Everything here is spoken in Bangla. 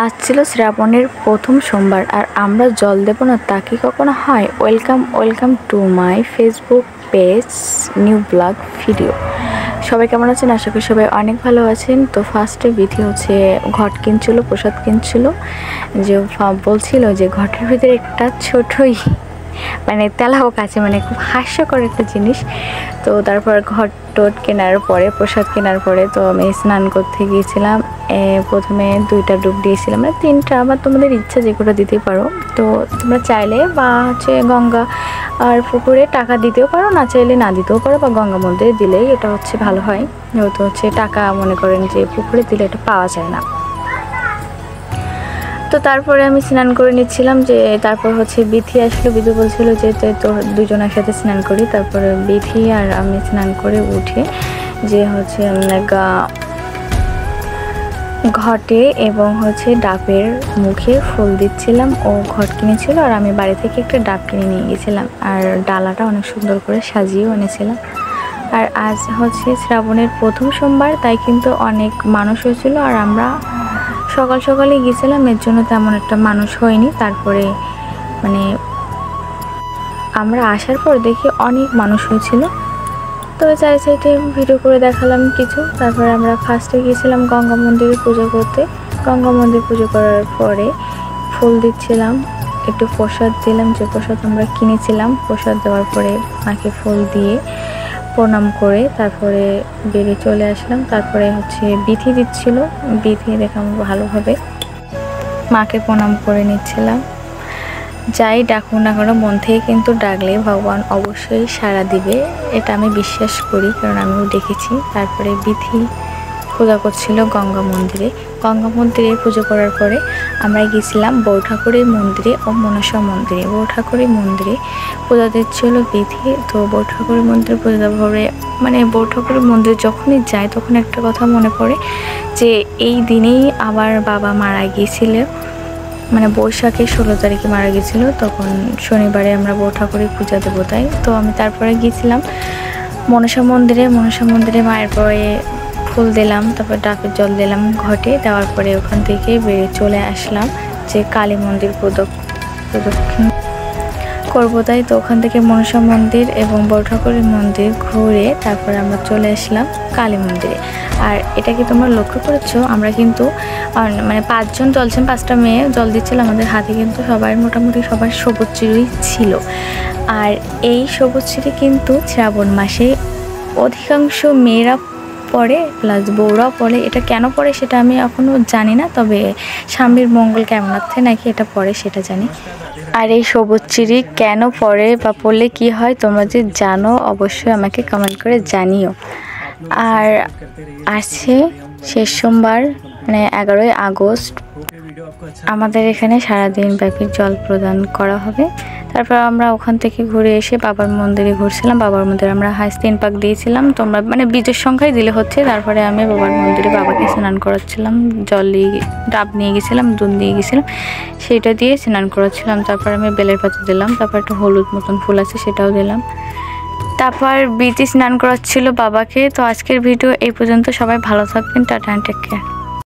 আজ ছিল শ্রাবণের প্রথম সোমবার আর আমরা জল দেব না তা কি কখনো হয়? Welcome to my Facebook page new blog video. সবাই কেমন আছেন? আশা করি সবাই অনেক ভালো আছেন। তো ফার্স্টে বিধি হচ্ছে ঘট কিনছিল, প্রসাদ কিনছিল, যে বলছিল যে ঘটের ভিতরে একটা ছোটই মানে তেলাও কাছে, মানে খুব হাস্যকর একটা জিনিস। তো তারপর ঘট টট কেনার পরে, প্রসাদ কেনার পরে তো আমি স্নান করতে গিয়েছিলাম। প্রথমে 2টা ডুব দিয়েছিলাম, মানে 3টা, আবার তোমাদের ইচ্ছা যে করে দিতেই পারো। তো তোমরা চাইলে বা হচ্ছে গঙ্গা আর পুকুরে টাকা দিতেও পারো, না চাইলে না দিতেও পারো, বা গঙ্গা মন্দিরে দিলেই এটা হচ্ছে ভালো হয়। যেহেতু হচ্ছে টাকা মনে করেন যে পুকুরে দিলে এটা পাওয়া যায় না। তো তারপরে আমি স্নান করে নিচ্ছিলাম, যে তারপর হচ্ছে বিধি আসলো। বিধি বলছিল যে তো দুজন একসাথে স্নান করি। তারপরে বিধি আর আমি স্নান করে উঠে যে হচ্ছে ঘটে এবং হচ্ছে ডাবের মুখে ফুল দিচ্ছিলাম। ও ঘট কিনেছিল আর আমি বাড়ি থেকে একটা ডাব কিনে নিয়ে গেছিলাম, আর ডালাটা অনেক সুন্দর করে সাজিয়েও এনেছিলাম। আর আজ হচ্ছে শ্রাবণের প্রথম সোমবার, তাই কিন্তু অনেক মানুষ হয়েছিল। আর আমরা সকাল সকালে গিয়েছিলাম, এর জন্য তেমন একটা মানুষ হয়নি। তারপরে মানে আমরা আসার পর দেখি অনেক মানুষ হয়েছিল। তো চারি সাইডে ভিডিও করে দেখালাম কিছু। তারপরে আমরা ফার্স্টে গিয়েছিলাম গঙ্গা মন্দিরে পুজো করতে। গঙ্গা মন্দির পুজো করার পরে ফুল দিচ্ছিলাম, একটু প্রসাদ দিলাম, যে প্রসাদ আমরা কিনেছিলাম। প্রসাদ দেওয়ার পরে মাকে ফুল দিয়ে প্রণাম করে তারপরে বেরিয়ে চলে আসলাম। তারপরে হচ্ছে বিধি দিচ্ছিল, বিধি দেখলাম ভালোভাবে মাকে প্রণাম করে নিচ্ছিলাম। যাই ডাকুন না কেন, মন থেকে কিন্তু ডাকলে ভগবান অবশ্যই সাড়া দিবে, এটা আমি বিশ্বাস করি, কারণ আমিও দেখেছি। তারপরে বিধি পূজা করছিল গঙ্গা মন্দিরে। গঙ্গা মন্দিরে পুজো করার পরে আমরা গিয়েছিলাম বউ ঠাকুরের মন্দিরে ও মনসা মন্দিরে। বউ ঠাকুরের মন্দিরে পূজা দিচ্ছিল বিধি। তো বউ ঠাকুরের মন্দিরে পূজা দেওয়ার পরে, মানে বউ ঠাকুরের মন্দিরে যখনই যায় তখন একটা কথা মনে পড়ে যে এই দিনেই আমার বাবা মারা গিয়েছিল, মানে বৈশাখের 16 তারিখে মারা গেছিল। তখন শনিবারে আমরা বউ ঠাকুরের পূজা দেবো, তাই তো আমি তারপরে গিয়েছিলাম মনসা মন্দিরে। মনসা মন্দিরে মায়ের পরে ফুল দিলাম, তারপর ডাবের জল দিলাম ঘটে। দেওয়ার পরে ওখান থেকে বেরিয়ে চলে আসলাম যে কালী মন্দির প্রদক্ষিণ করবো, তাই তো ওখান থেকে মনসা মন্দির এবং বড় ঠাকুরের মন্দির ঘুরে তারপরে আমরা চলে আসলাম কালী মন্দিরে। আর এটা কি তোমরা লক্ষ্য করেছো, আমরা কিন্তু মানে 5 জন চলছেন, 5টা মেয়ে জল দিচ্ছিল। আমাদের হাতে কিন্তু সবার মোটামুটি সবার সবুজ চিড়ি ছিল। আর এই সবুজ চিড়ি কিন্তু শ্রাবণ মাসে অধিকাংশ মেয়েরা পরে, প্লাস বউরাও পরে। এটা কেন পরে সেটা আমি এখনও জানি না, তবে স্বামীর মঙ্গল কেমনার্থে নাকি এটা পরে সেটা জানি। আর এই সবুজ চিড়ি কেন পরে বা পড়লে কি হয় তোমরা যে জানো অবশ্যই আমাকে কমেন্ট করে জানিও। আর আসছে শেষ সোমবার, মানে 11ই আগস্ট, আমাদের এখানে সারাদিন ব্যাপী জল প্রদান করা হবে। তারপর আমরা ওখান থেকে ঘুরে এসে বাবার মন্দিরে ঘুরছিলাম। বাবার মন্দিরে আমরা হাইস 3 পাক দিয়েছিলাম, তোমরা মানে বীজের সংখ্যায় দিলে হচ্ছে। তারপরে আমি বাবার মন্দিরে বাবাকে স্নান করাচ্ছিলাম, জল নিয়ে ডাব নিয়ে গেছিলাম, দুধ নিয়ে গেছিলাম, সেটা দিয়ে স্নান করাচ্ছিলাম। তারপর আমি বেলের পাতা দিলাম, তারপর একটা হলুদ মতন ফুল আছে সেটাও দিলাম। তারপর বিধি স্নান করাচ্ছিল বাবাকে। তো আজকের ভিডিও এই পর্যন্ত, সবাই ভালো থাকবেন, টাটা, টেক কেয়ার।